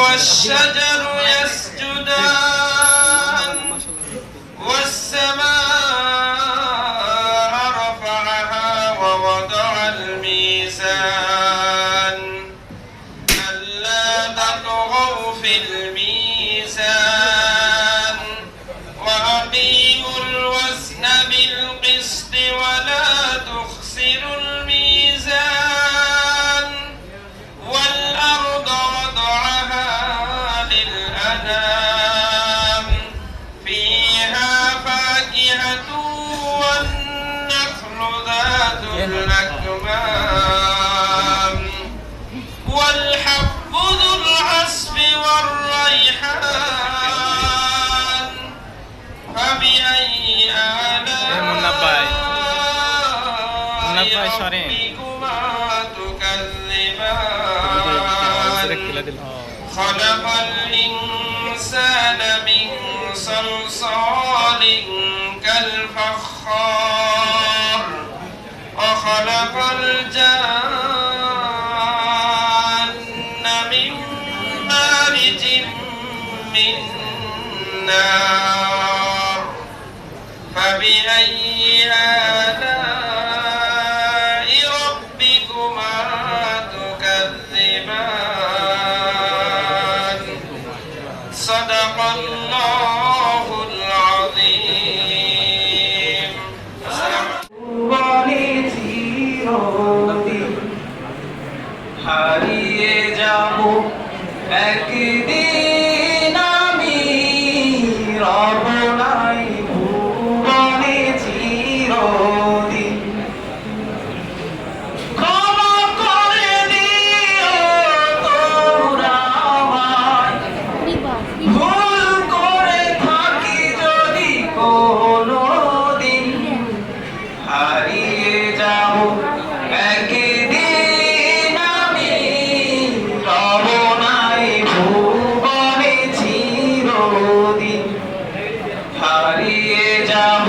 والشجر يسجدان والسماء رفعها ووضع الميزان ألا تطغوا في الميزان وأقيموا الوزن بالقسط ولا تخسروا الميزان والأرض وضعها للأنام فيها فاكهة والنخل ذات الأكمام والحب ذو العصف والريحان فبأي آلاء ربكما تكذبان خلق الإنسان من صلصال كالفخار وخلق الجان من مارج من نار فبأي آلاء ربكما تكذبان صدق الله العظيم হারিয়ে যাব একদিন আমি রব নাই ভুবনে চিরদিন ক্ষমা করে দিও তোমরা আমায় ভুল করে থাকি যদি কোনোদিন হারিয়ে যাব একদিন আমি রব নাই ভুবনে চিরদিন হারিয়ে যাব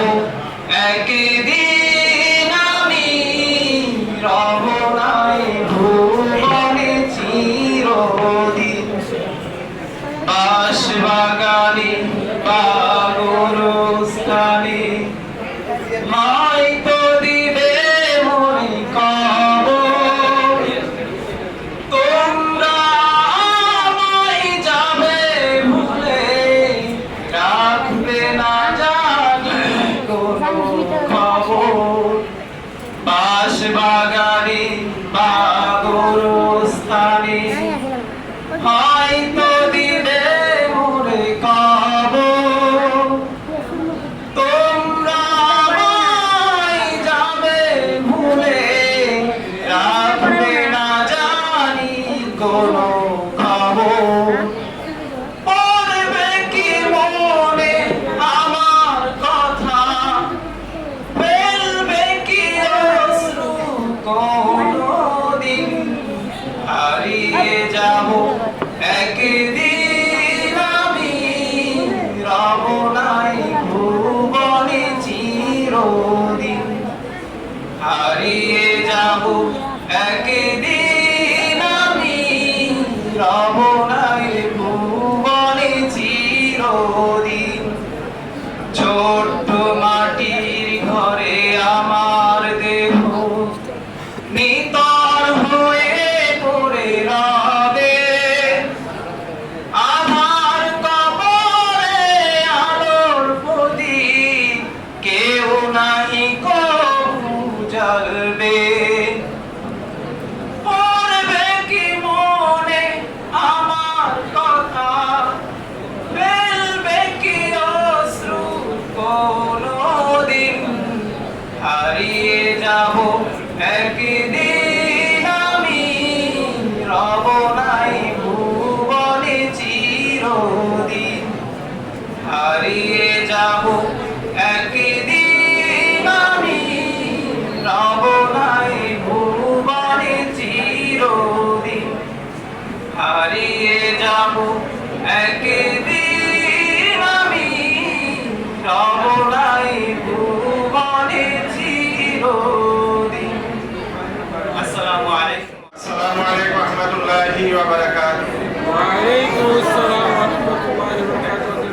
একদিন আমি রব নাই ভুবনে চিরদিন বাঁশবাগানে বা গোরস্থানে হয়তো দিবে মনে খবর তোমরা আমায় যাবে ভুলে রাখবে না জানি কোনো খবর বাঁশবাগানে বা গোরস্থানে হয়তো দিবে মনে খবর তোমরা আমায় যাবে ভুলে রাখবে না জানি কোনো খবর পড়বে কি মনে আমার কথা ফেলবে কি অশ্রু কোনোদিন হারিয়ে যাব একদিন আমি রব নাই ভুবনে চিরদিন হারিয়ে যাব একদিন আমি রব নাই ভুবনে চিরদিন ছোট্ট মাটির ঘরে আমার দেহ নিতর হয়ে পড়ে রবে আধার কবরে আলোর প্রদীপ কেউ নাহি কোনদিন হারিয়ে যাব একদিন আমি রব নাই ভুবনে চিরদিন হারিয়ে যাব একদিন আমি রব নাই ভুবনে চিরদিন হারিয়ে যাব একদিন আমি রব নাই ভুবনে চিরদিন। আসসালামু আলাইকুম। আসসালামু আলাইকুম ওয়া রাহমাতুল্লাহি ওয়া বারাকাতুহু। وعليكم السلام ورحمة الله وبركاته.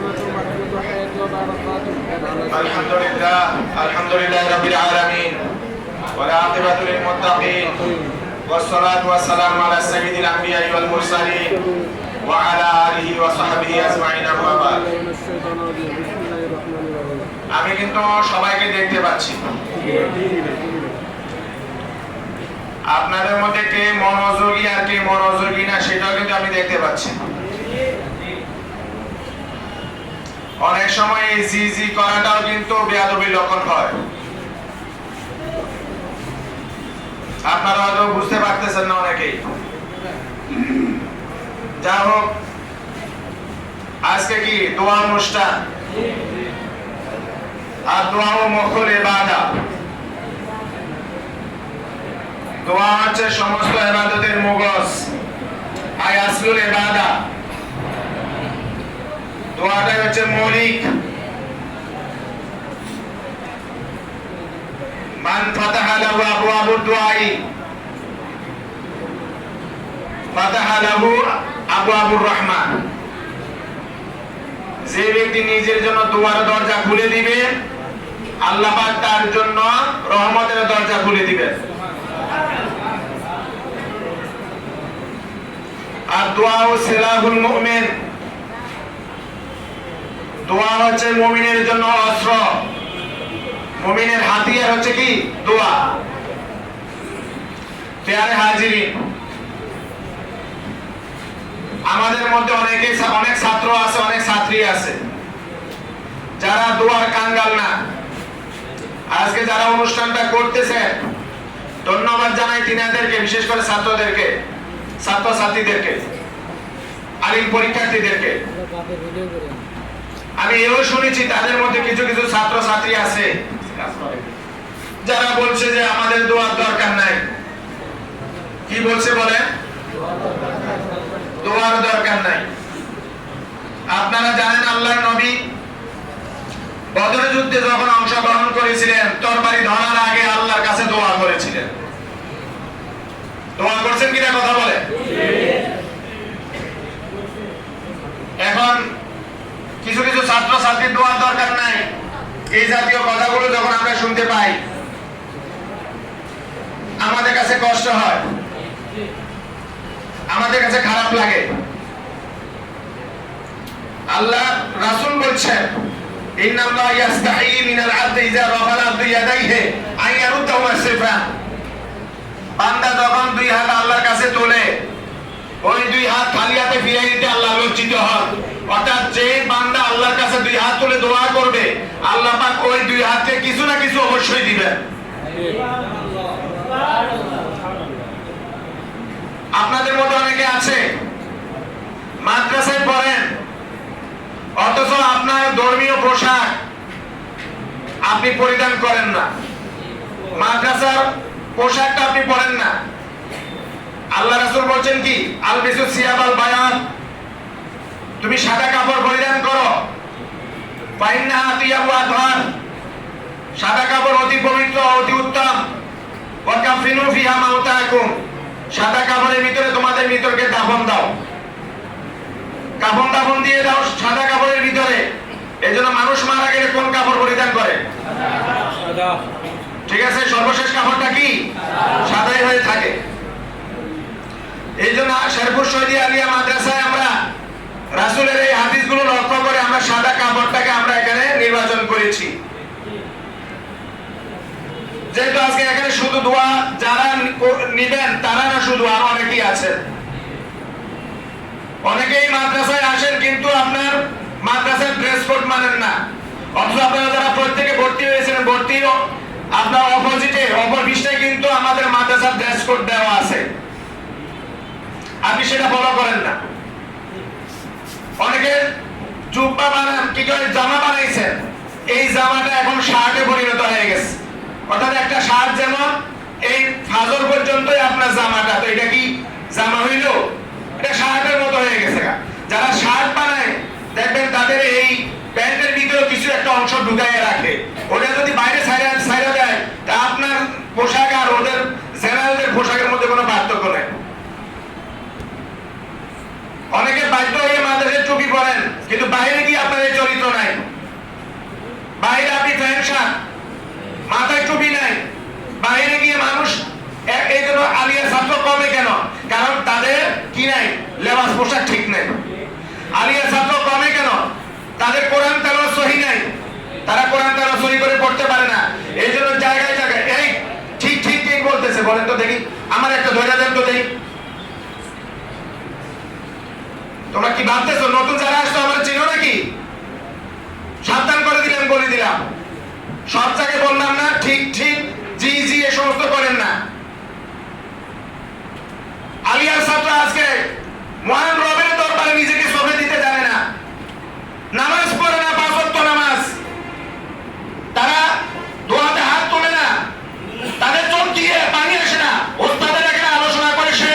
আলহামদুলিল্লাহ রাব্বিল আলামিন ওয়া আকিবাতু লিল মুত্তাকিন ওয়াসসালাতু ওয়াসসালামু আলা সাইয়্যিদিল আমবিয়া'i ওয়াল মুরসালিন ওয়া আলা আলিহি ওয়া সাহবিহি আজমাইন আম্মা বা'দ। আমি কিন্তু সবাইকে দেখতে পাচ্ছি। আপনাদের মধ্যে কে মনোযোগী আর কে মনোযোগী না সেটাও কিন্তু আমি দেখতে পাচ্ছি। অনেক সময় এই জি করাটাও কিন্তু বেয়াদবির লক্ষণ হয়। আপনারা হয়তো বুঝতে পারতেছেন না অনেকেই। যা হোক, আজকে কি দোয়া অনুষ্ঠান, আর দোয়া ও মুখল ইবাদত। দোয়া হচ্ছে সমস্ত ইবাদতের মগজ, আই আসলুল ইবাদত। দোয়াটা হচ্ছে মৌলিক। মান ফাতাহা লাহু আবওয়াবুদ দুআই ফাতাহা লাহু আবওয়াবুর রহমান। যে ব্যক্তি নিজের জন্য দোয়ার দরজা খুলে দিবে, আল্লাহ পাক তার জন্য রহমতের দরজা খুলে দিবেন। আর দোয়া ও সিলাহুল মুমিন, দোয়া হচ্ছে মুমিনের জন্য অস্ত্র। মুমিনের হাতিয়ার হচ্ছে কি? দোয়া। প্যারে হাজিরিন, আমাদের মধ্যে অনেক ছাত্র আছে, অনেক ছাত্রী আছে যারা দোয়ার কাঙ্গাল না। আজকে যারা অনুষ্ঠানটা করতেছেন, ধন্যবাদ জানাই তিনাদেরকে, বিশেষ করে ছাত্রদেরকে, ছাত্রছাত্রীদেরকে, আলিম পরীক্ষার্থীদেরকে। আমি এও শুনেছি তাদের মধ্যে কিছু কিছু ছাত্র ছাত্রী আছে যারা বলছে যে আমাদের দোয়ার দরকার নাই। কি বলছে বলেন? দোয়ার দরকার নাই। আপনারা জানেন আল্লাহর নবী বদর যুদ্ধে যখন অংশগ্রহণ করেছিলেন, তরবারি ধরার আগে আল্লাহর কাছে দোয়া করেছিলেন। দোয়া করছেন কিনা কথা বলে? এখন কিছু কিছু ছাত্র ছাত্রীর দোয়ার দরকার নাই, এই জাতীয় কথাগুলো যখন আমরা শুনতে পাই, আমাদের কাছে কষ্ট হয়, আমাদের কাছে খারাপ লাগে। আল্লাহ রাসূল বলছেন, ইন্নাল্লাহ ইয়াস্তাহি মিনাল আবদি ইযা রাফাল আবদু ইয়াদাইহি আন ইয়ারুদ্দাহুমা সিফা। বান্দা যখন দুই হাত আল্লাহর কাছে তোলে, ওই দুই হাত খালি হাতে ফিরিয়ে দিতে আল্লাহ লজ্জিত হন। অর্থাৎ যে বান্দা আল্লাহর কাছে দুই হাত তুলে দোয়া করবে, আল্লাহ পাক ওই দুই হাতকে কিছু না কিছু অবশ্যই দিবেন। আপনাদের মধ্যে অনেকে আছে মাদ্রাসায় পড়েন, অথচ আপনার ধর্মীয় পোশাক আপনি পরিধান করেন না, মাদ্রাসার পোশাকটা আপনি পরেন না। আল্লাহ রাসূল বলছেন কি? আলবিসু সিয়াবাল বায়ান, তুমি সাদা কাপড় পরিধান করো। ফাইন্নাহা তিয়াবু আতহার, সাদা কাপড় অতি পবিত্র, অতি উত্তম। ওয়া কাফিনু ফিহা মাউতাকুম, সাদা কাপড়ের ভিতরে তোমাদের মৃতকে দাফন দাও, কাফন দাফন দিয়ে দাও সাদা কাপড়ের ভিতরে। এজন্য মানুষ মারা গেলে কোন কাপড় পরিধান করে? ঠিক আছে, সর্বশেষ কাপড়টা কি? সাদাই হয়ে থাকে। এই জন্য শেরপুর শহীদ আলিয়া মাদ্রাসায় আমরা রাসূলের এই হাদিসগুলো লক্ষ্য করে আমরা সাদা কাপড়টাকে আমরা এখানে নির্বাচন করেছি। যেহেতু আজকে এখানে শুধু দোয়া যারা নিবেন তারা না, শুধু আরো অনেকেই আছেন। অনেকেই মাদ্রাসায় আসেন কিন্তু আপনার মাদ্রাসার ড্রেস কোড মানেন না, অথচ আপনারা যারা বোর্ডটির আপনার অপোজিটে অপর পৃষ্ঠায় কিন্তু আমাদের মাদ্রাসার ড্রেস কোড দেওয়া আছে, আপনি সেটা ফলো করেন না। অনেকে জুব্বা বানান, কি করে জামা বানাইছেন, এই জামাটা এখন শার্টে পরিণত হয়ে গেছে। অর্থাৎ একটা শার্ট যেমন এই ফাজর পর্যন্তই আপনার জামাটা, তো এটা কি জামা হইল? এটা শার্টের মতো হয়ে গেছে। যারা শার্ট বানায় দেখবেন তাদের এই প্যান্টের ভিতরে কিছু একটা অংশ ঢুকাইয়ে রাখে, ওটা যদি বাইরে ছাইরা দেয় তা আপনার পোশাক আর ওদের জেনারেলদের পোশাকের মধ্যে কোনো পার্থক্য নেই। অনেকে বাধ্য হয়ে মাদ্রাসায় টুপি পরেন, কিন্তু বাইরে গিয়ে আপনার এই চরিত্র নাই। বাইরে আপনি প্যান্ট শার্ট, মাথায় টুপি নাই, বাইরে গিয়ে মানুষ এই জন্য আলিয়া ছাত্র কমে কেন? কারণ তাদের কি নাই, লেবাস পোশাক ঠিক নাই। আলিয়া ছাত্র কমে কেন? তাদের কোরআন তেলাওয়াত সহি নাই, তারা কোরআন তেলাওয়াত সহি করে পড়তে পারে না। এই জন্য জায়গায় জায়গায় এই ঠিক ঠিক ঠিক বলতেছে, বলেন তো দেখি, আমার একটা ধৈর্য দেন তো দেখি। তোমরা কি ভাবতেছো নতুন যারা আসতো আমরা চিনো নাকি? সাবধান করে দিলাম, বলে দিলাম, সব জায়গায় বললাম না ঠিক ঠিক জি জি এ সমস্ত করেন না। আলিয়ার ছাত্র আজকে মহান রবের দরবারে নিজেকে সঁপে দিতে জানে না, নামাজ পড়ে না, পাঁচ ওয়াক্ত নামাজ, তারা দোয়াতে হাত তোলে না, তাদের চোখ দিয়ে পানি আসে না, ওস্তাদের এখানে আলোচনা করে সে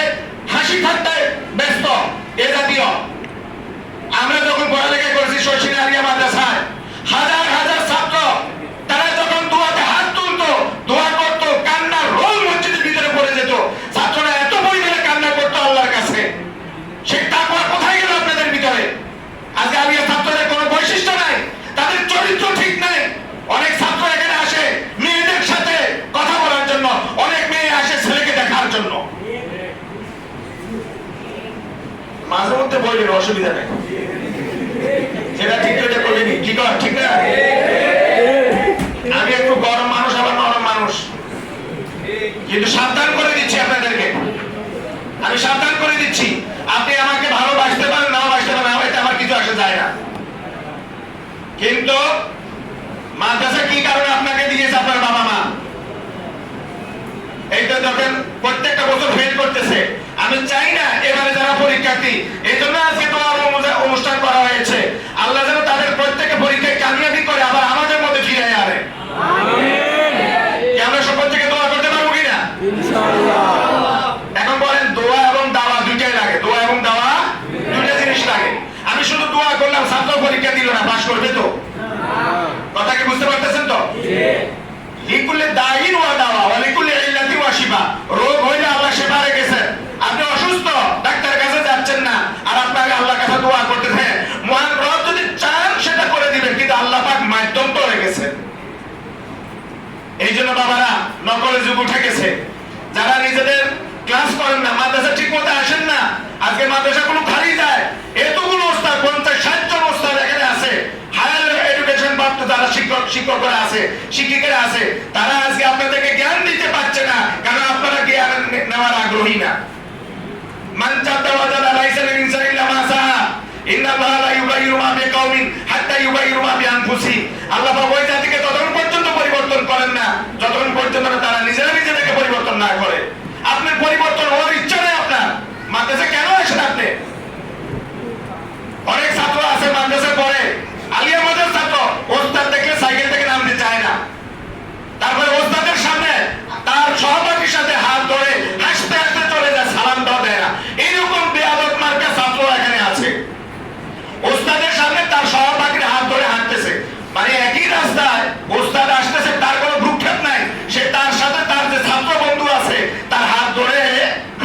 হাসি ঠাট্টায় ব্যস্ত, এ জাতীয়। আমরা যখন পড়ালেখা করেছি শশী আলিয়া মাদ্রাসায়, হাজার হাজার ছাত্র তারা যখন দোয়াতে হাত তুলতো, দোয়া করতো, কান্নার রোল মসজিদের ভিতরে পড়ে যেত, ছাত্ররা এত পরিমাণে কান্না করতো আল্লাহর কাছে। সে তাকওয়া কোথায় গেল আপনাদের ভিতরে? আজকে আলিয়া ছাত্রদের কোনো বৈশিষ্ট্য নাই, তাদের চরিত্র ঠিক নাই। অনেক ছাত্র এখানে আসে মেয়েদের সাথে কথা বলার জন্য, অনেক মেয়ে আসে ছেলেকে দেখার জন্য। মাঝে মধ্যে বলবেন, অসুবিধা নেই, যেটা ঠিক এটা করিনি, কি কর ঠিক না? আমি একটু গরম মানুষ, আবার নরম মানুষ, কিন্তু সাবধান করে দিচ্ছি আপনাদেরকে, আমি সাবধান করে দিচ্ছি। আপনি আমাকে ভালোবাসতে পারেন, নাও বাসতে পারেন, এটা আমার কিছু আসে যায় না, কিন্তু মাদ্রাসা কি কারণে আপনাকে দিয়েছে আপনার বাবা মা? এইটা দেখেন প্রত্যেকটা বছর ফেল করতেছে। আমি চাই না এবারে যারা পরীক্ষার্থী, এই জন্য আজকে দোয়া অনুষ্ঠান করা হয়েছে, আল্লাহ যেন তাদের প্রত্যেকে পরীক্ষায় কামিয়াবি করে আবার আমাদের মধ্যে ফিরে আনে। কি আমরা সকল থেকে দোয়া করতে পারবো কিনা? এখন বলেন, দোয়া এবং দাওয়া দুইটাই লাগে, দোয়া এবং দাওয়া দুইটা জিনিস লাগে। আমি শুধু দোয়া করলাম, ছাত্র পরীক্ষা দিল না, পাস করবে তো? কথা কি বুঝতে পারতেছেন তো? লিকুল্লি দাইন ওয়া দাওয়া ওয়া লিকুল্লি ইল্লাতি ওয়া শিফা। রোগ হইলে আল্লাহ শিফা রেখেছেন। আপনি অসুস্থ, ডাক্তারের কাছে যাচ্ছেন না, আর আপনাকে আল্লাহর কাছে দোয়া করতেছেন, মহান রব যদি চান সেটা করে দিবেন, কিন্তু আল্লাহ পাক মাধ্যম তো রেখেছেন। এই জন্য বাবারা নকলের যুগ উঠে গেছে। যারা নিজেদের ক্লাস করেন না, মাদ্রাসা ঠিক মতো আসেন না, আজকে মাদ্রাসাগুলো খালি যায়, এতগুলো ওস্তাদ 50-60 জন ওস্তাদ এখানে আছে, হায়ার এডুকেশন প্রাপ্ত যারা শিক্ষকরা আছে, শিক্ষিকারা আছে, তারা আজকে আপনাদেরকে জ্ঞান দিতে পারছে না, কারণ আপনারা জ্ঞান নেওয়ার আগ্রহী না। মান তাওয়াজাদা লাইসা লিল ইনসানি ইল্লা মা সাআ, ইন্নাল্লাহা লা ইউগাইয়িরু মা বিকাউমিন হাত্তা ইউগাইয়িরু মা বিআনফুসিহিম। আল্লাহ পাক ওই জাতিকে ততক্ষণ পর্যন্ত পরিবর্তন করেন না যতক্ষণ পর্যন্ত তারা নিজেরা নিজেদেরকে পরিবর্তন না করে। আপনার পরিবর্তন হওয়ার ইচ্ছা নেই আপনার, মাদ্রাসা কেন আসেন আপনি? অনেক ছাত্র আছে মাদ্রাসা পড়ে, আলিয়া মাদ্রাসার ছাত্র, ওস্তাদ দেখলে সাইকেল থেকে নামতে চায় না, তারপরে ওস্তাদের সামনে তার সহপাঠীর সাথে হাত ধরে হাসতে হাসতে চলে যায়, সালাম দাও দেয় না। এইরকম বেয়াদব মার্কা ছাত্র এখানে আছে, ওস্তাদের সামনে তার সহপাঠীর হাত ধরে হাঁটতেছে, মানে একই রাস্তায় ওস্তাদ আসতেছে, তার কোনো ভ্রুক্ষেপ নাই, সে তার সাথে তার যে ছাত্র বন্ধু আছে তার হাত ধরে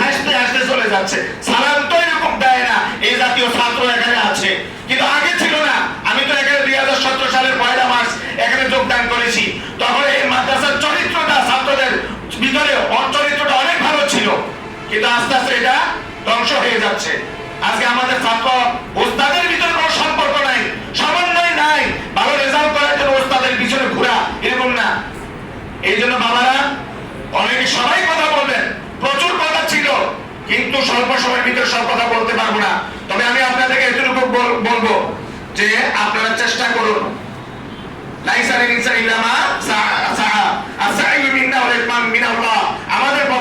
হাসতে হাসতে চলে যাচ্ছে, সালাম তো এরকম দেয় না। এই জাতীয় ছাত্র এখানে আছে, কিন্তু আগে ছিল না। আমি তো এখানে 2017 সালের 1 মার্চ এখানে যোগদান করেছি, তখন এই মাদ্রাসার চরিত্রটা ছাত্রদের ভিতরে চরিত্রটা অনেক ভালো ছিল, কিন্তু আস্তে আস্তে এটা ধ্বংস হয়ে যাচ্ছে। আজকে আমাদের ছাত্র ওস্তাদের ভিতরে কোনো সম্পর্ক নাই, সমন্বয় নাই, ভালো রেজাল্ট করার জন্য ওস্তাদের পিছনে ঘোরা, এরকম না। এই জন্য বাবারা অনেকে সবাই কথা বলবেন, প্রচুর কথা ছিল, কিন্তু স্বল্প সময়ের ভিতরে সব কথা বলতে পারবো না। তবে আমি আপনাদেরকে এতটুকু বলবো যে আপনারা চেষ্টা করুন, লাইসা লিল ইনসানি ইল্লা মা সাআ,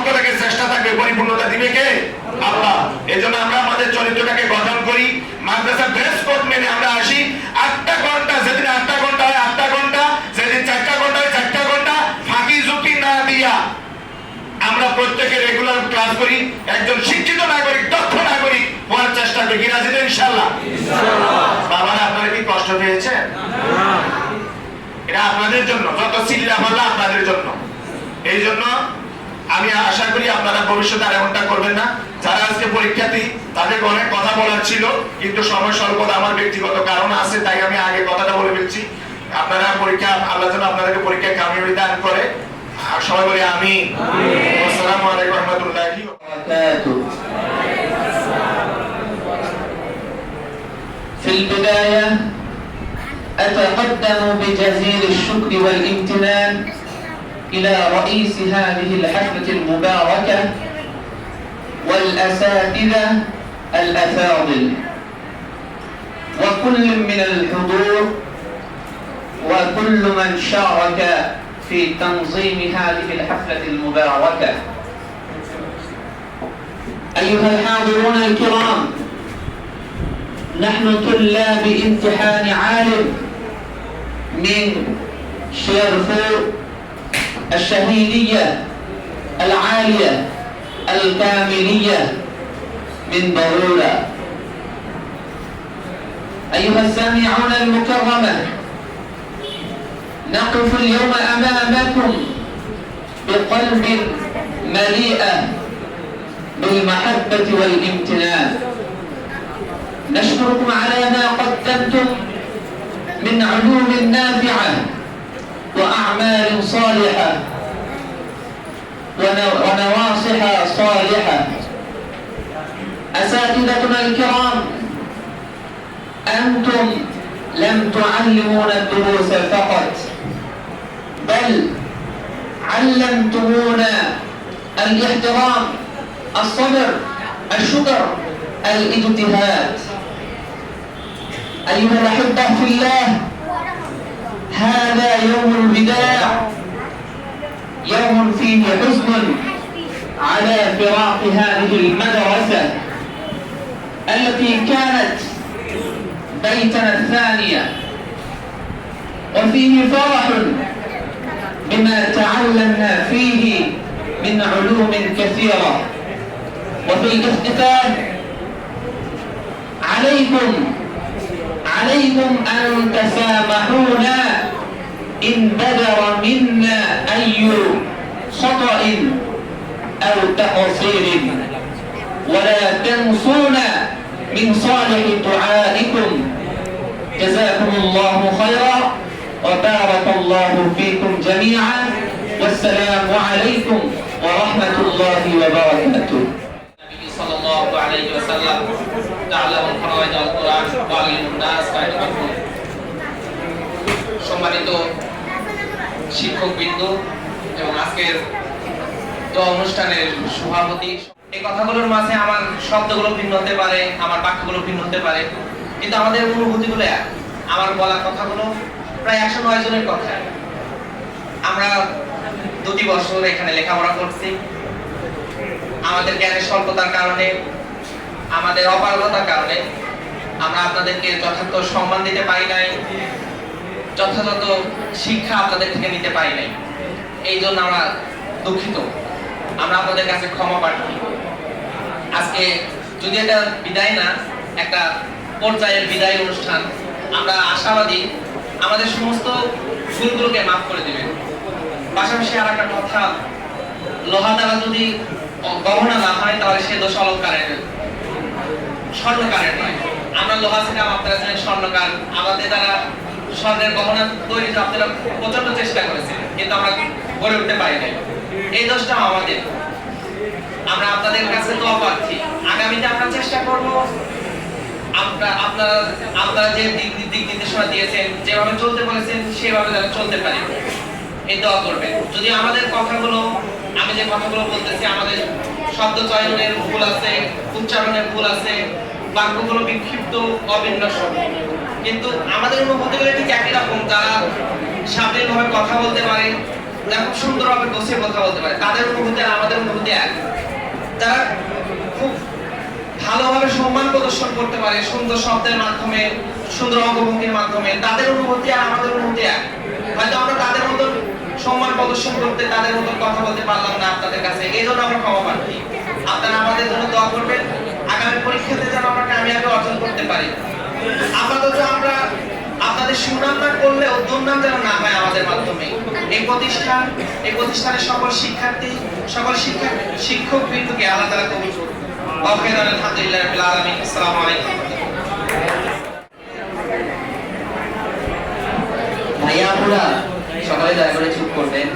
পক্ষ থেকে চেষ্টা থাকবে, পরিপূর্ণতা দিবে কে? আল্লাহ। এজন্য আমরা আমাদের চরিত্রটাকে গঠন করি, মাদ্রাসার ড্রেস কোড মেনে আমরা আসি। 8টা ঘন্টা, যেদিন 8টা ঘন্টা হয় 8টা ঘন্টা, যেদিন 4টা ঘন্টা হয় 4টা ঘন্টা, ফাঁকি ঝুঁকি না দিয়া আমরা প্রত্যেকে রেগুলার ক্লাস করি, একজন শিক্ষিত নাগরিক, দক্ষ নাগরিক হওয়ার চেষ্টা করি। কি রাজি তো ইনশাআল্লাহ? বাবারা, আপনারা কি কষ্ট পেয়েছেন? এটা আপনাদের জন্য, যত চিল্লা পাল্লা আপনাদের জন্য। এই জন্য আমি আশা করি আপনারা ভবিষ্যতে আর এমনটা করবেন না। যারা আজকে পরীক্ষার্থী তাদের অনেক কথা বলার ছিল, কিন্তু সময় স্বল্পতা, আমার ব্যক্তিগত কারণ আছে, তাই আমি আগে কথাটা বলে ফেলছি। আপনারা পরীক্ষা, আল্লাহ যেন আপনাদেরকে পরীক্ষায় কামিয়াবি দান করে। আর সবাই বলি আমিন। আসসালামু আলাইকুম ওয়া রাহমাতুল্লাহি ওয়া وبركاته. في البداية أتقدم بجزيل الشكر والامتنان إلى رئيس هذه الحفلة المباركة والأساتذة الأفاضل وكل من الحضور وكل من شارك في تنظيم هذه الحفلة المباركة. أيها الحاضرون الكرام، نحن طلاب امتحان عالم من شيرفور الشهيدية العالية الكاملية من ضرورة. أيها السامعون المكرمة، نقف اليوم أمامكم بقلب مليئة بالمحبة والامتنان. نشكركم على ما قدمتم من علوم نافعة وأعمال صالحة ونواصح صالحة. أساتذتنا الكرام، أنتم لم تعلمونا الدروس فقط، بل علمتمونا الاحترام، الصبر، الشكر، الاجتهاد. أيها الأحبة في الله، هذا يوم الوداع، يوم فيه حزن على فراق هذه المدرسة التي كانت بيتنا الثانية، وفيه فرح بما تعلمنا فيه من علوم كثيرة. وفي الاختتام عليكم أن تسامحونا إن بدر منا أي خطأ أو تقصير، ولا تنسونا من صالح دعائكم. جزاكم الله خيرا وبارك الله فيكم جميعا، والسلام عليكم ورحمة الله وبركاته. النبي صلى الله عليه وسلم تعلم فوائد القرآن وعلم الناس ما يتقون. সম্মানিত শিক্ষকবৃন্দ এবং আজকের অনুষ্ঠানের সভাপতি, এই কথাগুলোর মাঝে আমার শব্দগুলো ভিন্ন হতে পারে, আমার বাক্যগুলো ভিন্ন হতে পারে, কিন্তু আমাদের অনুভূতিগুলো এক। আমার বলা কথাগুলো প্রায় 109 জনের কথা। আমরা 2 বছর এখানে লেখাপড়া করছি। আমাদের জ্ঞানের স্বল্পতার কারণে, আমাদের অপারগতার কারণে আমরা আপনাদেরকে যথার্থ সম্মান দিতে পারি নাই, যথাযথ শিক্ষা আপনাদের থেকে নিতে পারি নাই। এই জন্য আমরা দুঃখিত, আমরা আপনাদের কাছে ক্ষমা প্রার্থী। আজকে যদি এটা বিদায় না, একটা পর্যায়ের বিদায় অনুষ্ঠান, আমরা আশাবাদী আমাদের সমস্ত ভুলগুলোকে মাফ করে দিবেন। পাশাপাশি আর একটা কথা, লোহা দ্বারা যদি গহনা না হয় তাহলে সে দোষ অলঙ্কারের, স্বর্ণকারের নয়। আমরা লোহা ছিলাম, আপনারা ছিলেন স্বর্ণকার। আমাদের দ্বারা স্বর্ণের গহনা তৈরিতে আপনারা প্রচন্ড চেষ্টা করেছেন, কিন্তু আমরা গড়ে উঠতে পারি নাই। এই দোষটা আমাদের। আমরা আপনাদের কাছে দোয়া প্রার্থী, আগামীতে আমরা চেষ্টা করব আপনারা যে দিক নির্দেশনা দিয়েছেন, যেভাবে চলতে বলেছেন সেভাবে যেন চলতে পারি, এই দোয়া করবেন। যদি আমাদের কথাগুলো, আমি যে কথাগুলো বলতেছি, আমাদের শব্দ চয়নের ভুল আছে, উচ্চারণের ভুল আছে, বাক্যগুলো বিক্ষিপ্ত, অবিন্যাস, কিন্তু আমাদের অনুভূতিগুলো ঠিক একই রকম। যারা সাবলীলভাবে কথা বলতে পারে, খুব সুন্দরভাবে বসে কথা বলতে পারে, তাদের অনুভূতি আর আমাদের অনুভূতি এক। তারা খুব ভালোভাবে সম্মান প্রদর্শন করতে পারে সুন্দর শব্দের মাধ্যমে, সুন্দর অঙ্গভঙ্গির মাধ্যমে, তাদের অনুভূতি আর আমাদের অনুভূতি এক। হয়তো আমরা তাদের মতো সম্মান প্রদর্শন করতে, তাদের মতো কথা বলতে পারলাম না আপনাদের কাছে, এই জন্য আমরা ক্ষমা প্রার্থী। আপনারা আমাদের জন্য দোয়া করবেন, আগামী পরীক্ষাতে যেন আমরা কামিয়াবি অর্জন করতে পারি। আপাতত আমরা আপনাদের সুনাম না করলেও দুর্নাম যেন না হয় আমাদের মাধ্যমে। এই প্রতিষ্ঠানের সকল শিক্ষার্থী, সকল শিক্ষক বৃন্দকে আল্লাহ তাআলা কবুল করুন। আলহামদুলিল্লাহ রাব্বিল আলামিন। আসসালামু আলাইকুম। ভাইয়া আপুরা সকালে দয়া করে চুপ করবেন।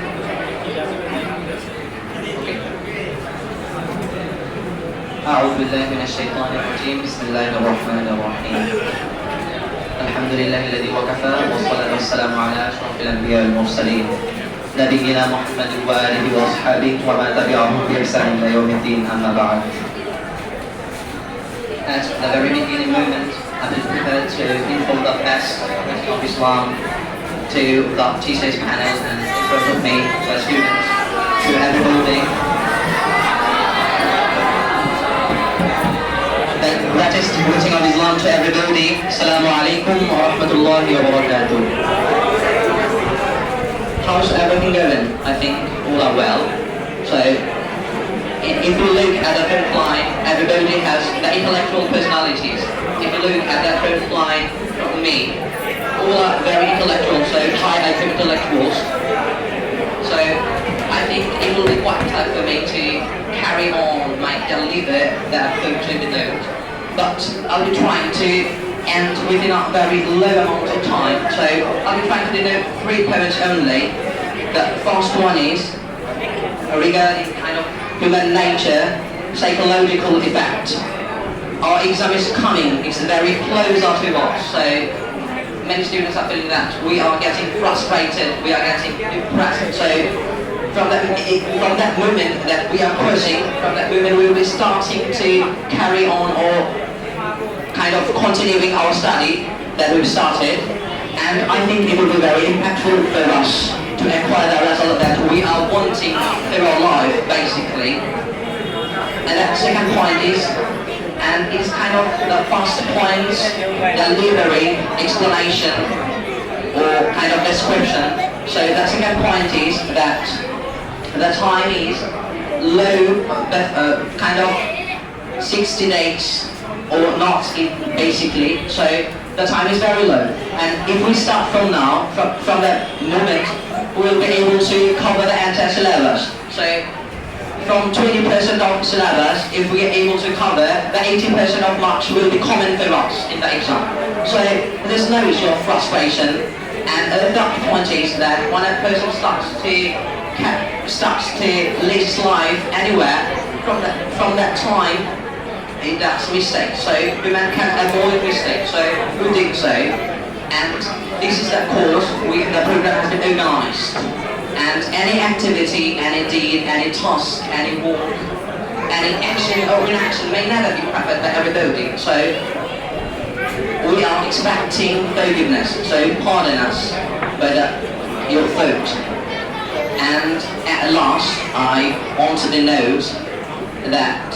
أعوذ بالله من الشيطان الرجيم بسم الله الرحمن الرحيم الحمد لله الذي وكفى والصلاة والسلام على أشرف الأنبياء والمرسلين نبينا محمد وآله وأصحابه وما تبعهم بإحسان إلى يوم الدين أما بعد. At the very beginning moment, I am prepared to inform the best of Islam to the teachers panel and in front of me, to the students, to everybody. The greatest greeting of Islam to everybody. Assalamu alaikum wa rahmatullahi wa barakatuh. How's everything going? I think all are well. So, if you look at the front line, everybody has the intellectual personalities. If you look at that front line from me, all are very intellectual, so high IQ intellectuals. So I think it will be quite tough for me to carry on my deliver that photo in the note. But I'll be trying to end within a very low amount of time. So I'll be trying to denote 3 points only. The first one is regarding kind of human nature, psychological effect. Our exam is coming, it's very close to us. So many students are feeling that we are getting frustrated, we are getting depressed. So from that moment that we are pushing, from that moment we will be starting to carry on or kind of continuing our study that we've started. And I think it will be very impactful for us to acquire the result that we are wanting in our life, basically. And that second point is, and it's kind of the first point, delivery, explanation, or kind of description. So the second point is that the time is low, kind of 60 days or not basically. So the time is very low. And if we start from now, from that moment, we'll be able to cover the entire syllabus. So from 20% of syllabus, if we are able to cover, the 80% of marks will be common for us in the exam. So there's no issue of frustration. And the third point is that when a person starts to live his life anywhere, from that time, that's a mistake. So we can avoid mistakes. So we did so. And this is the course, the program has been organized. And any activity, any deed, any task, any work, any action or inaction may never be preferred by everybody. So we are expecting forgiveness. So pardon us by your vote. And at last, I wanted to note that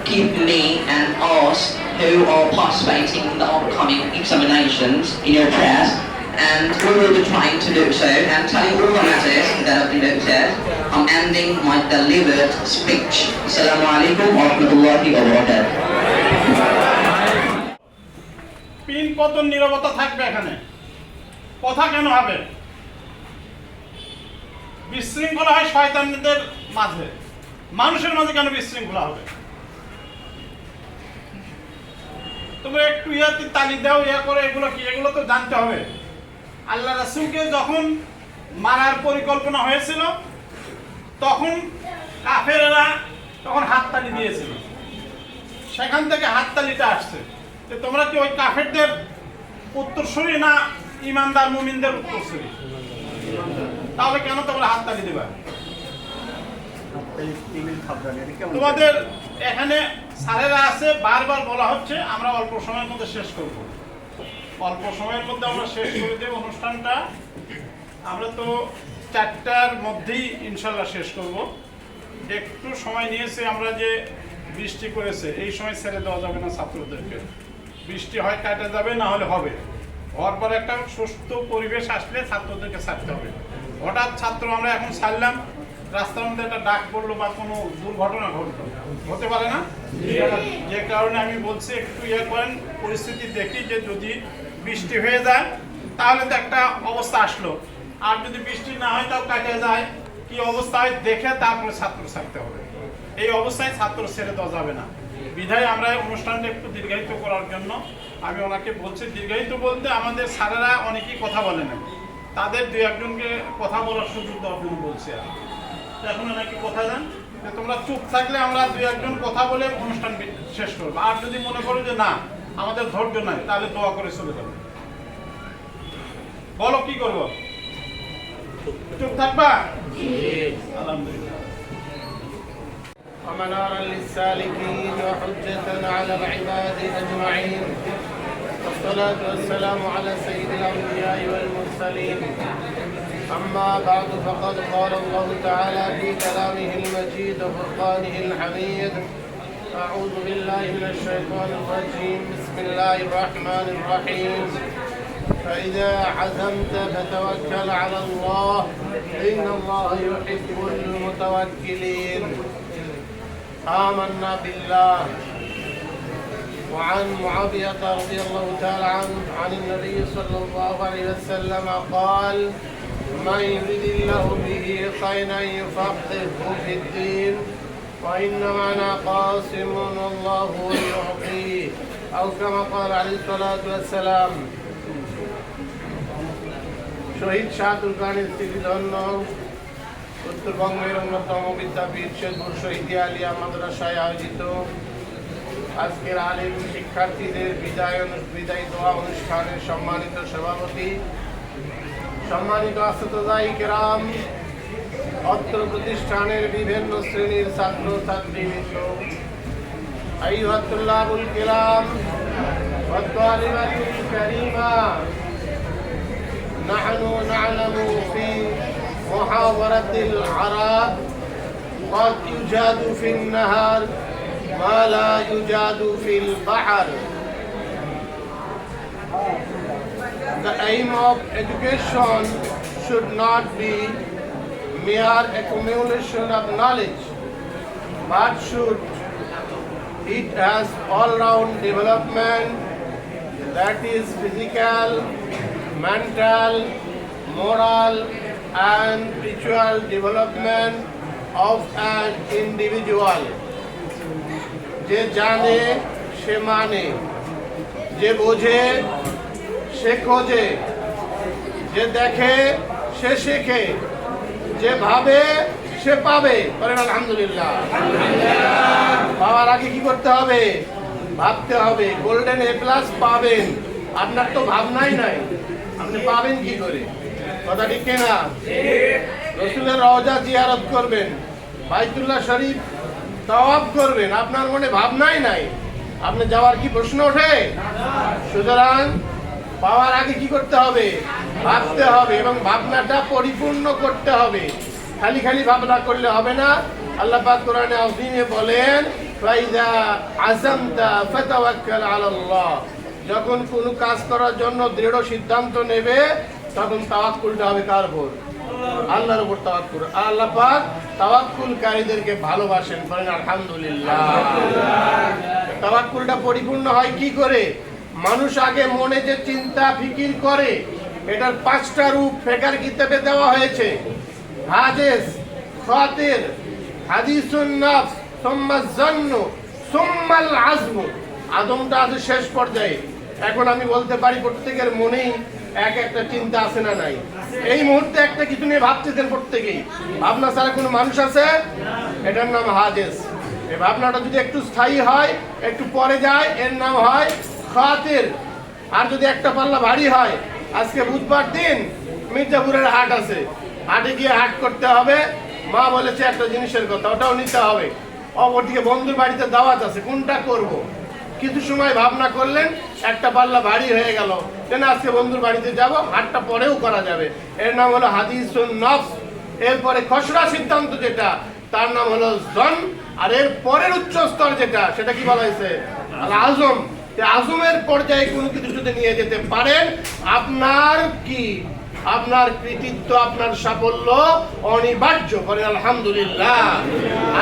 keep me and us who are participating in the upcoming examinations in your prayers. And we will be trying to do so and telling all the matters that have been noted. I'm ending my delivered speech. Assalamu alaikum wa rahmatullahi wa barakatuh. Pin পতন নীরবতা থাকবে এখানে, কথা কেন হবে? বিশৃঙ্খলা হয় শয়তানদের মাঝে, মানুষের মাঝে কেন বিশৃঙ্খলা হবে? তোমরা একটু ইয়াতে তালি দাও, ইয়া করে, এগুলো কি? এগুলো তো জানতে হবে। আল্লাহ রাসূলকে যখন মারার পরিকল্পনা হয়েছিল তখন কাফেররা তখন হাততালি দিয়েছিল, সেখান থেকে হাততালিটা আসছে। যে তোমরা কি ওই কাফেরদের উত্তরসূরি না ইমানদার মুমিনদের উত্তরসূরি? তাহলে কেন তোমরা হাততালি দিবা? তোমাদের এখানে স্যারেরা আছে, বারবার বলা হচ্ছে আমরা অল্প সময়ের মধ্যে শেষ করব, অল্প সময়ের মধ্যে আমরা শেষ করে দেব অনুষ্ঠানটা। আমরা তো 4টার মধ্যেই ইনশাল্লাহ শেষ করব। একটু সময় নিয়েছে, আমরা যে বৃষ্টি করেছে এই সময় ছেড়ে দেওয়া যাবে না ছাত্রদেরকে। বৃষ্টি হয় কাটা যাবে, না হলে হবে। হওয়ার পরে একটা সুস্থ পরিবেশ আসলে ছাত্রদেরকে ছাড়তে হবে। হঠাৎ ছাত্র আমরা এখন ছাড়লাম, রাস্তার মধ্যে একটা ডাক পড়লো বা কোনো দুর্ঘটনা ঘটলো, হতে পারে না? যে কারণে আমি বলছি একটু করেন, পরিস্থিতি দেখি যে যদি বৃষ্টি হয়ে যায় তাহলে তো একটা অবস্থা আসলো, আর যদি বৃষ্টি না হয় তাও কাটে যায়, কি অবস্থা হয় দেখে তারপরে ছাত্র ছাড়তে হবে। এই অবস্থায় ছাত্র ছেড়ে দেওয়া যাবে না। বিধায় আমরা অনুষ্ঠানটা একটু দীর্ঘায়িত করার জন্য আমি ওনাকে বলছি। দীর্ঘায়িত বলতে আমাদের স্যারেরা অনেকেই কথা বলে না, তাদের 2-1জনকে কথা বলার সুযোগ দেওয়ার জন্য বলছি। আর এখন ওনাকে কথা দেন যে তোমরা চুপ থাকলে আমরা 2-1জন কথা বলে অনুষ্ঠান শেষ করবো। আর যদি মনে করো যে না আমাদের ধৈর্য নাই, তাহলে দোয়া করে চলে যাবে। বলো কি করবো? চুপ থাকবা? আলহামদুলিল্লাহ। ومنارا للسالكين وحجة على العباد أجمعين، والصلاة والسلام على سيد الأنبياء والمرسلين. أما بعد، فقد قال الله تعالى في كلامه المجيد وفرقانه الحميد: أعوذ بالله من الشيطان الرجيم، بسم الله الرحمن الرحيم. فإذا عزمت فتوكل على الله، إن الله يحب المتوكلين. آمنا بالله. وعن معاوية رضي الله تعالى عنه عن النبي صلى الله عليه وسلم قال: من يريد الله به خيرا يفقهه في الدين، وإنما أنا قاسم والله يعطيه، أو كما قال عليه الصلاة والسلام. শহীদ শাহাদুল খানের স্মৃতিধন্য উত্তরবঙ্গের অন্যতম বিদ্যাপীঠ শেরপুর শহীদ আলিয়া মাদ্রাসায় আয়োজিত আজকের আলিম শিক্ষার্থীদের বিদায় দোয়া অনুষ্ঠানের সম্মানিত সভাপতি, সম্মানিত আসতজাই কেরাম, অত্র প্রতিষ্ঠানের বিভিন্ন শ্রেণীর ছাত্র ছাত্রীবৃন্দ, আইয়ুহাত তুল্লাবুল কিরাম ওয়া তালিবাতুল কারীমা, نحن نعلم في محاورة العرب قد يوجد في النهر ما لا يوجد في البحر. The aim of education should not be mere accumulation of knowledge, but it has all-round development, that is physical, mental, moral and spiritual development of an individual. যে জানে সে মানে, যে বোঝে সে খোঁজে, যে দেখে সে শেখে, যে ভাবে সে পাবে। বলেন আলহামদুলিল্লাহ। পাওয়ার আগে কি করতে হবে? ভাবতে হবে। গোল্ডেন A+ পাবেন, আপনার তো ভাবনাই নাই, আপনি পাবেন কি করে? কথা ঠিক না? রাসূলের রওজা জিয়ারত করবেন, বাইতুল্লাহ শরীফ তাওয়াফ করবেন, আপনার মনে ভাবনাই নাই, আপনি যাওয়ার কি প্রশ্ন ওঠে? সুতরাং পাওয়ার আগে কি করতে হবে? ভাবতে হবে, এবং ভাবনাটা পরিপূর্ণ করতে হবে। খালি খালি ভাবনা করলে হবে না। আল্লাহ পাক কোরআনে আযীমে বলেন: ফাইযা আযামতা ফাতাওয়াক্কাল আলাল্লাহ। যখন কোনো কাজ করার জন্য দৃঢ় সিদ্ধান্ত নেবে তখন তাওয়াক্কুলটা হবে কার উপর? আল্লাহর উপর তাওয়াক্কুল। আল্লাহ পাক তাওয়াক্কুলকারীদেরকে ভালোবাসেন। বলেন আলহামদুলিল্লাহ। তাওয়াক্কুলটা পরিপূর্ণ হয় কি করে? মানুষ আগে মনে যে চিন্তা ফিকির করে, এটার 5টা রূপ ফিকর কিতাবে দেওয়া হয়েছে: হাদিস, খাতির, হাদিসুন নফস, সুম্মা যন্নু, সুম্মাল আযমু। আদমটা আছে শেষ পর্যায়ে। এখন আমি বলতে পারি প্রত্যেকের মনেই একটা চিন্তা আছে না নাই? এই মুহূর্তে একটা কিছু নিয়ে ভাবতেছেন প্রত্যেকেই। ভাবনা ছাড়া কোনো মানুষ আছে? এটার নাম হাদিস। এই ভাবনাটা যদি একটু স্থায়ী হয়, একটু পরে যায়, এর নাম হয় খাতির। আর যদি একটা পাল্লা ভারী হয়, আজকে বুধবার দিন মির্জাপুরের হাট আছে, হাটে গিয়ে হাট করতে হবে, মা বলেছে একটা জিনিসের কথা, ওটাও নিতে হবে। অপরদিকে বন্ধুর বাড়িতে দাওয়াত আছে, কোনটা করব? কিছু সময় ভাবনা করলেন, একটা পাল্লা ভারী হয়ে গেল, কেন আজকে বন্ধুর বাড়িতে যাব, হাটটা পরেও করা যাবে। এর নাম হলো হাদিসুন নফস। এরপরে খসড়া সিদ্ধান্ত যেটা, তার নাম হলো জন। আর এর পরের উচ্চ স্তর যেটা, সেটা কি বলা হয়েছে? আল আজম। আজমের পর্যায়ে কোনো কিছু যদি নিয়ে যেতে পারেন, আপনার কি, আপনার কৃতিত্ব, আপনার সাফল্য অনিবার্য। করেন আলহামদুলিল্লাহ।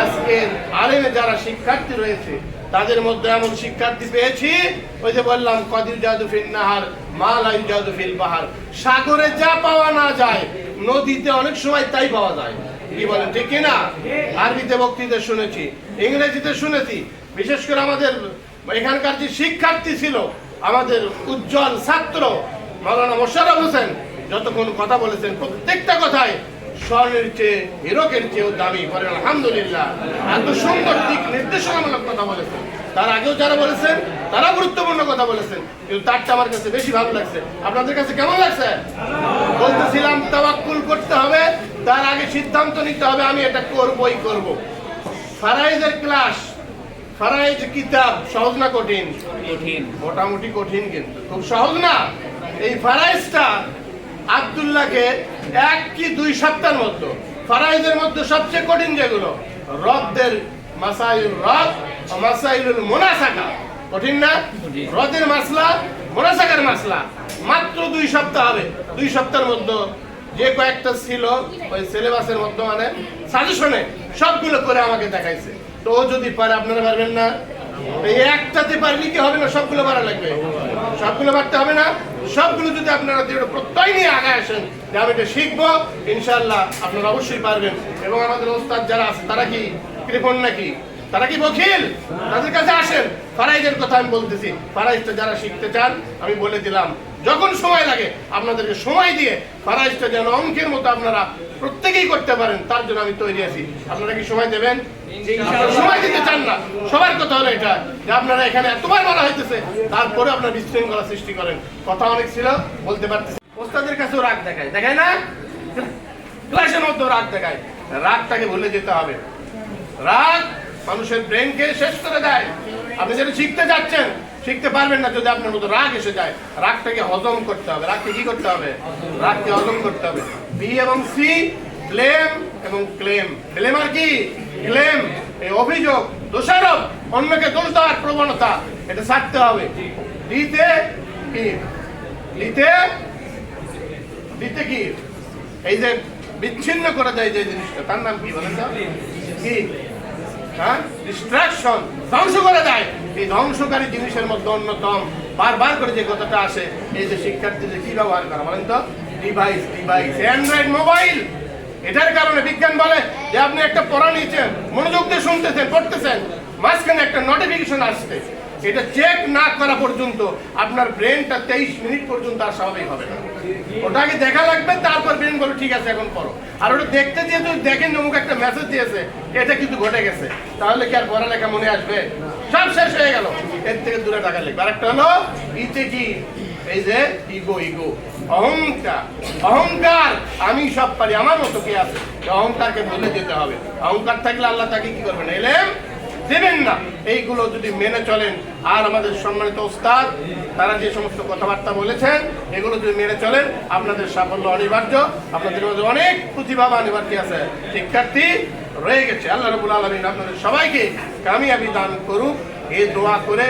আজকের আলেমে যারা শিক্ষার্থী রয়েছে, তাদের মধ্যে এমন শিক্ষার্থী পেয়েছি, ওই যে বললাম কদির জাদু ফিল নাহার মা লা ইউজাদু ফিল বাহার। সাগরে যা পাওয়া না যায়, নদীতে অনেক সময় তাই পাওয়া যায়। কি বলেন, ঠিক কিনা? আরবিতে বক্তৃতা শুনেছি, ইংরেজিতে শুনেছি। বিশেষ করে আমাদের এখানকার যে শিক্ষার্থী ছিল, আমাদের উজ্জ্বল ছাত্র মাওলানা মোশাররফ হোসেন, যতক্ষণ কথা বলেছেন প্রত্যেকটা কথায় স্বর্ণের চেয়ে, হীরকের চেয়েও দামি। বলেন আলহামদুলিল্লাহ। এত সুন্দর দিক নির্দেশনামূলক কথা বলেছেন। তার আগেও যারা বলেছেন তারা গুরুত্বপূর্ণ কথা বলেছেন, কিন্তু তারটা আমার কাছে বেশি ভালো লাগছে। আপনাদের কাছে কেমন লাগছে? বলতেছিলাম তাওয়াক্কুল করতে হবে, তার আগে সিদ্ধান্ত নিতে হবে আমি এটা করবই করব। ফারাইজের ক্লাস, ফারাইজ কিতাব সহজ না কঠিন? কঠিন, মোটামুটি কঠিন, কিন্তু খুব সহজ না। এই ফারাইজটা আব্দুল্লাহকে 1 কি 2 সপ্তাহের মধ্যে, ফারাইজের মধ্যে সবচেয়ে কঠিন যেগুলো, রদ্দের মাসাইল রদ ও মাসাইলুল মুনাসাকা, কঠিন না? রদের মাসলা, মুনাসাকার মাসলা মাত্র 2 সপ্তাহ হবে। 2 সপ্তাহের মধ্যে যে কয়েকটা ছিল ওই সিলেবাসের মধ্যে, মানে সাজেশনে সবগুলো করে আমাকে দেখাইছে। তো ও যদি পারে, আপনারা পারবেন না? এই একটাতে পারলে কি হবে না, সবগুলো পারা লাগবে? সবগুলো পারতে হবে না? সবগুলো যদি আপনারা দৃঢ় প্রত্যয় নিয়ে আগে আসেন যে আমি এটা শিখবো, ইনশাআল্লাহ আপনারা অবশ্যই পারবেন। এবং আমাদের ওস্তাদ যারা আছে, তারা কি কৃপণ নাকি? তারা কি বখিল? তাদের কাছে আসেন। ফারাইজের কথা আমি বলতেছি, ফারাইজটা যারা শিখতে চান, আমি বলে দিলাম, যখন সময় লাগে আপনাদেরকে সময় দিয়ে ফারাইজটা যেন অঙ্কের মতো আপনারা প্রত্যেকেই করতে পারেন, তার জন্য আমি তৈরি আছি। আপনারা কি সময় দেবেন? সময় দিতে চান না? সবার কথা হলো এটা যে আপনারা এখানে এতবার বলা হইতেছে, তারপরে আপনারা বিশৃঙ্খলা সৃষ্টি করেন। কথা অনেক ছিল, বলতে পারতেছি। ওস্তাদের কাছেও রাগ দেখায়, দেখায় না? ক্লাসের মধ্যেও রাগ দেখায়। রাগটাকে ভুলে যেতে হবে। রাগ মানুষের ব্রেনকে শেষ করে দেয়। আপনি যেটা শিখতে যাচ্ছেন, শিখতে পারবেন না যদি আপনার মতো রাগ এসে যায়। রাগটাকে হজম করতে হবে। রাগকে কি করতে হবে? রাগকে হজম করতে হবে। বি এবং সি, ব্লেম এবং ক্লেম। ব্লেম আর কি? ক্লেম। এই অভিযোগ, দোষারোপ, অন্যকে দোষ দেওয়ার প্রবণতা, এটা ছাড়তে হবে। দিতে কি? দিতে কি? এই যে বিচ্ছিন্ন করা যায় যে জিনিসটা, তার নাম কি বলেন তো? কি? হ্যাঁ, ডিস্ট্রাকশন, ধ্বংস করা যায়। এই ধ্বংসকারী জিনিসের মধ্যে অন্যতম, বারবার করে যে কথাটা আসে, এই যে শিক্ষার্থীদের কি ব্যবহার করা, বলেন তো? Device, Android mobile. এটার কারণে বিজ্ঞান বলে যে আপনি একটা পড়া নিয়েছেন, মনোযোগ দিয়ে শুনতেছেন, পড়তেছেন, মাঝখানে একটা নোটিফিকেশন আসছে, এটা চেক না করা পর্যন্ত আপনার ব্রেনটা 23 মিনিট পর্যন্ত আর স্বাভাবিক হবে না। ওটাকে দেখা লাগবে, তারপর ব্রেন বলে ঠিক আছে এখন পড়ো। আর ওটা দেখতে দিয়ে যদি দেখেন অমুক একটা মেসেজ দিয়েছে, এটা কিন্তু ঘটে গেছে, তাহলে কি আর পড়ালেখা মনে আসবে? সব শেষ হয়ে গেল। এর থেকে দূরে থাকা লাগবে। আর একটা হলো ইতে কি? এই যে ইগো, অহংকার, আমি সব পারি, আমার মতো কি আছে, অহংকারকে ভুলে যেতে হবে। অহংকার থাকলে আল্লাহ তাকে কি করবেন? এলেম দেবেন না। এইগুলো যদি মেনে চলেন, আর আমাদের সম্মানিত ওস্তাদ তারা যে সমস্ত কথাবার্তা বলেছেন, এগুলো যদি মেনে চলেন, আপনাদের সাফল্য অনিবার্য। আপনাদের মধ্যে অনেক প্রতিভাবান এবার কি আছে, শিক্ষার্থী রয়ে গেছে। আল্লাহ রাব্বুল আলামিন আপনাদের সবাইকে কামিয়াবি দান করুক, এই দোয়া করে।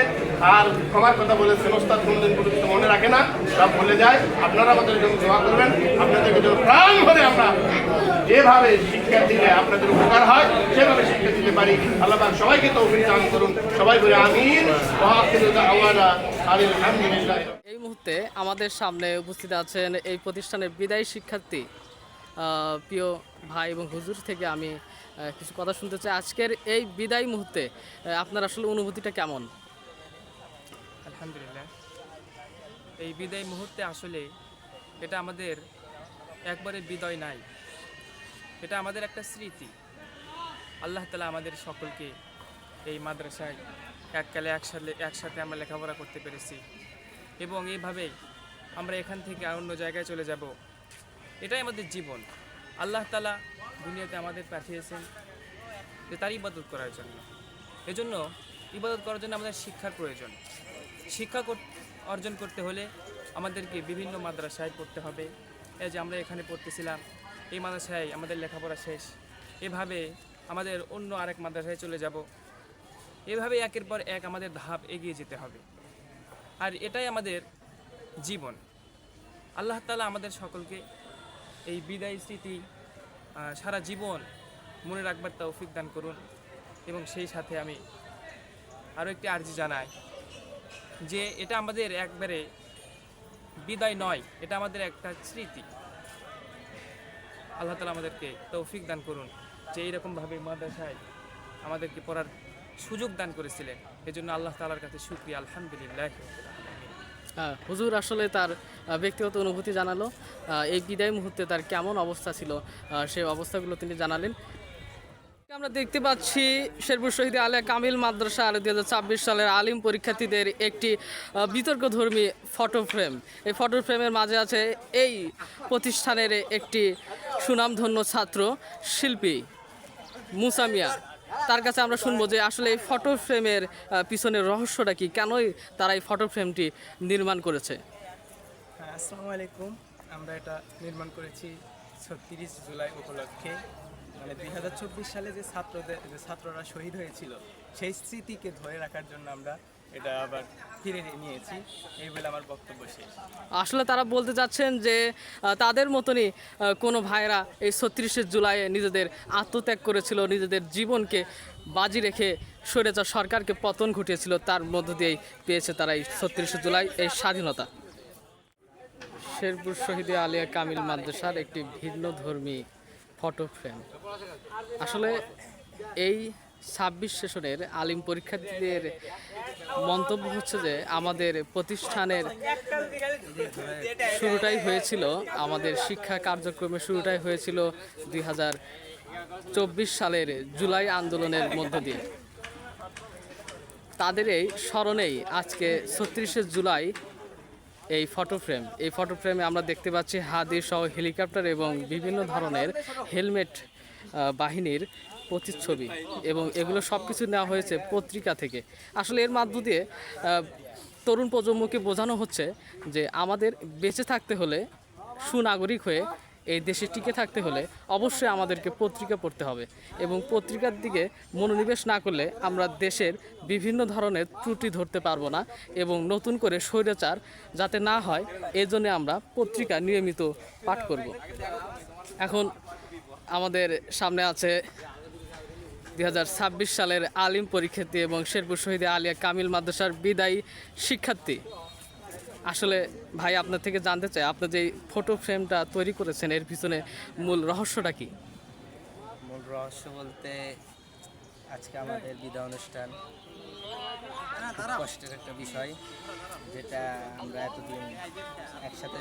আর ক্ষমার কথা বলেছেন, ওস্তাদ কোনদিন কোনো কিছু মনে রাখে না, সব ভুলে যায়। আপনারা আমাদের জন্য দোয়া করবেন, আপনাদেরকে যেন প্রাণ ভরে আমরা যেভাবে শিক্ষা দিলে আপনাদের উপকার হয়, সেভাবে শিক্ষা দিতে পারি। আল্লাহ পাক সবাইকে তৌফিক দান করুন। সবাই বলে আমিন। আলহামদুলিল্লাহ। এই মুহূর্তে আমাদের সামনে উপস্থিত আছেন এই প্রতিষ্ঠানের বিদায়ী শিক্ষার্থী প্রিয় ভাই এবং হুজুর থেকে আমি কিছু কথা শুনতে চাই। আজকের এই বিদায়ী মুহূর্তে আপনার আসলে অনুভূতিটা কেমন? আলহামদুলিল্লাহ, এই বিদায় মুহূর্তে আসলে এটা আমাদের একবারে বিদায় নাই, এটা আমাদের একটা স্মৃতি। আল্লাহ তাআলা আমাদের সকলকে এই মাদ্রাসায় এককালে একসাথে আমরা লেখাপড়া করতে পেরেছি, এবং এইভাবেই আমরা এখান থেকে অন্য জায়গায় চলে যাব। এটাই আমাদের জীবন। আল্লাহ তাআলা দুনিয়াতে আমাদের পাঠিয়েছেন যে তার ইবাদত করার জন্য। এজন্য ইবাদত করার জন্য আমাদের শিক্ষার প্রয়োজন। শিক্ষা অর্জন করতে হলে আমাদেরকে বিভিন্ন মাদ্রাসায় পড়তে হবে। এই যে আমরা এখানে পড়তেছিলাম, এই মাদ্রাসায় আমাদের লেখাপড়া শেষ, এভাবে আমাদের অন্য আরেক মাদ্রাসায় চলে যাব, এভাবে একের পর এক আমাদের ধাপ এগিয়ে যেতে হবে। আর এটাই আমাদের জীবন। আল্লাহ তাআলা আমাদের সকলকে এই বিদায় স্মৃতি সারা জীবন মনে রাখবার তৌফিক দান করুন। এবং সেই সাথে আমি আরও একটি আর্জি জানাই যে এটা আমাদের একবারে বিদায় নয়, এটা আমাদের একটা স্মৃতি। আল্লাহ তাআলা আমাদেরকে তৌফিক দান করুন যে এইরকমভাবে মাদ্রাসায় আমাদেরকে পড়ার সুযোগ দান করেছিলেন। এজন্য আল্লাহ তাআলার কাছে শুকরিয়া, আলহামদুলিল্লাহ। হুজুর আসলে তার ব্যক্তিগত অনুভূতি জানালো, এই বিদায় মুহূর্তে তার কেমন অবস্থা ছিল সেই অবস্থাগুলো তিনি জানালেন। আমরা দেখতে পাচ্ছি শেরপুর শহীদ আলিয়া কামিল মাদ্রাসা 2024 সালের আলিম পরীক্ষার্থীদের একটি বিতর্কধর্মী ফটো ফ্রেম। এই ফটো ফ্রেমের মাঝে আছে এই প্রতিষ্ঠানের একটি সুনামধন্য ছাত্র শিল্পী মুসা মিয়া। তার কাছে আমরা শুনবো যে আসলে এই ফটো ফ্রেমের পিছনের রহস্যটা কি, কেনই তারা এই ফটো ফ্রেমটি নির্মাণ করেছে। আসসালামু আলাইকুম। আমরা এটা নির্মাণ করেছি 36 জুলাই উপলক্ষে, মানে 2024 সালে যে ছাত্ররা শহীদ হয়েছিল সেই স্মৃতিকে ধরে রাখার জন্য আমরা এটা আবার ফিরে নিয়েছি। এই বলে আমার বক্তব্য শেষ। আসলে তারা বলতে চাচ্ছেন যে তাদের মতনই কোনো ভাইরা এই 36 জুলাই নিজেদের আত্মত্যাগ করেছিল, নিজেদের জীবনকে বাজি রেখে স্বৈরাচার সরকারকে পতন ঘটিয়েছিল, তার মধ্য দিয়েই পেয়েছে তারা এই 36 জুলাই এই স্বাধীনতা। শেরপুর শহীদ আলিয়া কামিল মাদ্রাসার একটি ভিন্ন ধর্মী ফটো ফ্রেম। আসলে এই 26 সেশনের আলিম পরীক্ষার্থীদের মন্তব্য হচ্ছে যে আমাদের প্রতিষ্ঠানের শুরুটাই হয়েছিল, আমাদের শিক্ষা কার্যক্রমের শুরুটাই হয়েছিল 2024 সালের জুলাই আন্দোলনের মধ্য দিয়ে। তাদের এই স্মরণেই আজকে 36 জুলাই এই ফটো ফ্রেমে আমরা দেখতে পাচ্ছি হাদি সহ হেলিকপ্টার এবং বিভিন্ন ধরনের হেলমেট বাহিনীর প্রতিচ্ছবি, এবং এগুলো সব কিছু নেওয়া হয়েছে পত্রিকা থেকে। আসলে এর মাধ্য দিয়ে তরুণ প্রজন্মকে বোঝানো হচ্ছে যে আমাদের বেঁচে থাকতে হলে, সুনাগরিক হয়ে এই দেশে টিকে থাকতে হলে অবশ্যই আমাদেরকে পত্রিকা পড়তে হবে, এবং পত্রিকার দিকে মনোনিবেশ না করলে আমরা দেশের বিভিন্ন ধরনের ত্রুটি ধরতে পারবো না, এবং নতুন করে স্বৈরাচার যাতে না হয় এই জন্যে আমরা পত্রিকা নিয়মিত পাঠ করব। এখন আমাদের সামনে আছে 2026 সালের আলিম পরীক্ষার্থী এবং শেরপুর শহীদ আলিয়া কামিল মাদ্রাসার বিদায়ী শিক্ষার্থী। আসলে ভাই আপনার থেকে জানতে চাই, আপনি যে ফটো ফ্রেমটা তৈরি করেছেন এর পিছনে মূল রহস্যটা কি? মূল রহস্য বলতে আজকে আমাদের বিদায় অনুষ্ঠান, খুব কষ্টের একটা বিষয়, যেটা আমরা এতদিন একসাথে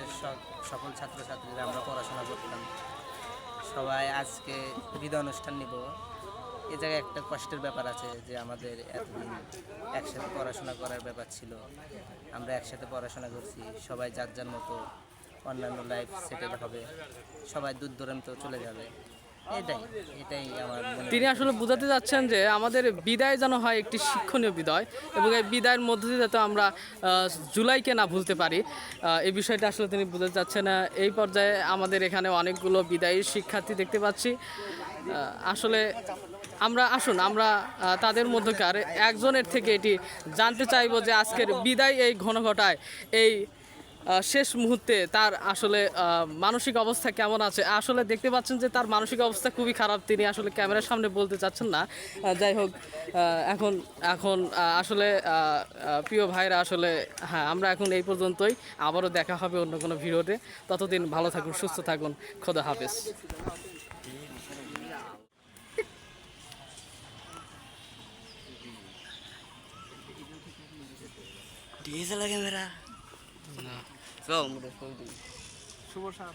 সকল ছাত্রছাত্রীরা আমরা পড়াশোনা করতাম, সবাই আজকে বিদায় অনুষ্ঠান নিব। এ জায়গায় একটা কষ্টের ব্যাপার আছে যে আমাদের এতদিন একসাথে পড়াশোনা করার ব্যাপার ছিল, আমরা একসাথে পড়াশোনা করছি, সবাই যার যার মতো অন্যান্য লাইফ সেটেল হবে, সবাই দূর দূরান্ত চলে যাবে, এটাই আমার মনে। তিনি আসলে বোঝাতে যাচ্ছেন যে আমাদের বিদায় যেন হয় একটি শিক্ষণীয় বিদায়, এবং এই বিদায়ের মধ্য দিয়ে যাতে আমরা জুলাইকে না ভুলতে পারি, এই বিষয়টা আসলে তিনি বোঝাতে চাচ্ছেন। এই পর্যায়ে আমাদের এখানে অনেকগুলো বিদায়ী শিক্ষার্থী দেখতে পাচ্ছি। আসলে আমরা তাদের মধ্যকার একজনের থেকে এটি জানতে চাইবো যে আজকের বিদায় এই ঘনঘটায় এই শেষ মুহূর্তে তার আসলে মানসিক অবস্থা কেমন আছে। আসলে দেখতে পাচ্ছেন যে তার মানসিক অবস্থা খুবই খারাপ, তিনি আসলে ক্যামেরার সামনে বলতে চাচ্ছেন না। যাই হোক, এখন আসলে প্রিয় ভাইরা, আসলে হ্যাঁ, আমরা এখন এই পর্যন্তই, আবারও দেখা হবে অন্য কোনো ভিডিওতে। ততদিন ভালো থাকুন, সুস্থ থাকুন, খোদা হাফেজ। DSLR ক্যামেরা না, শুভ সাপ।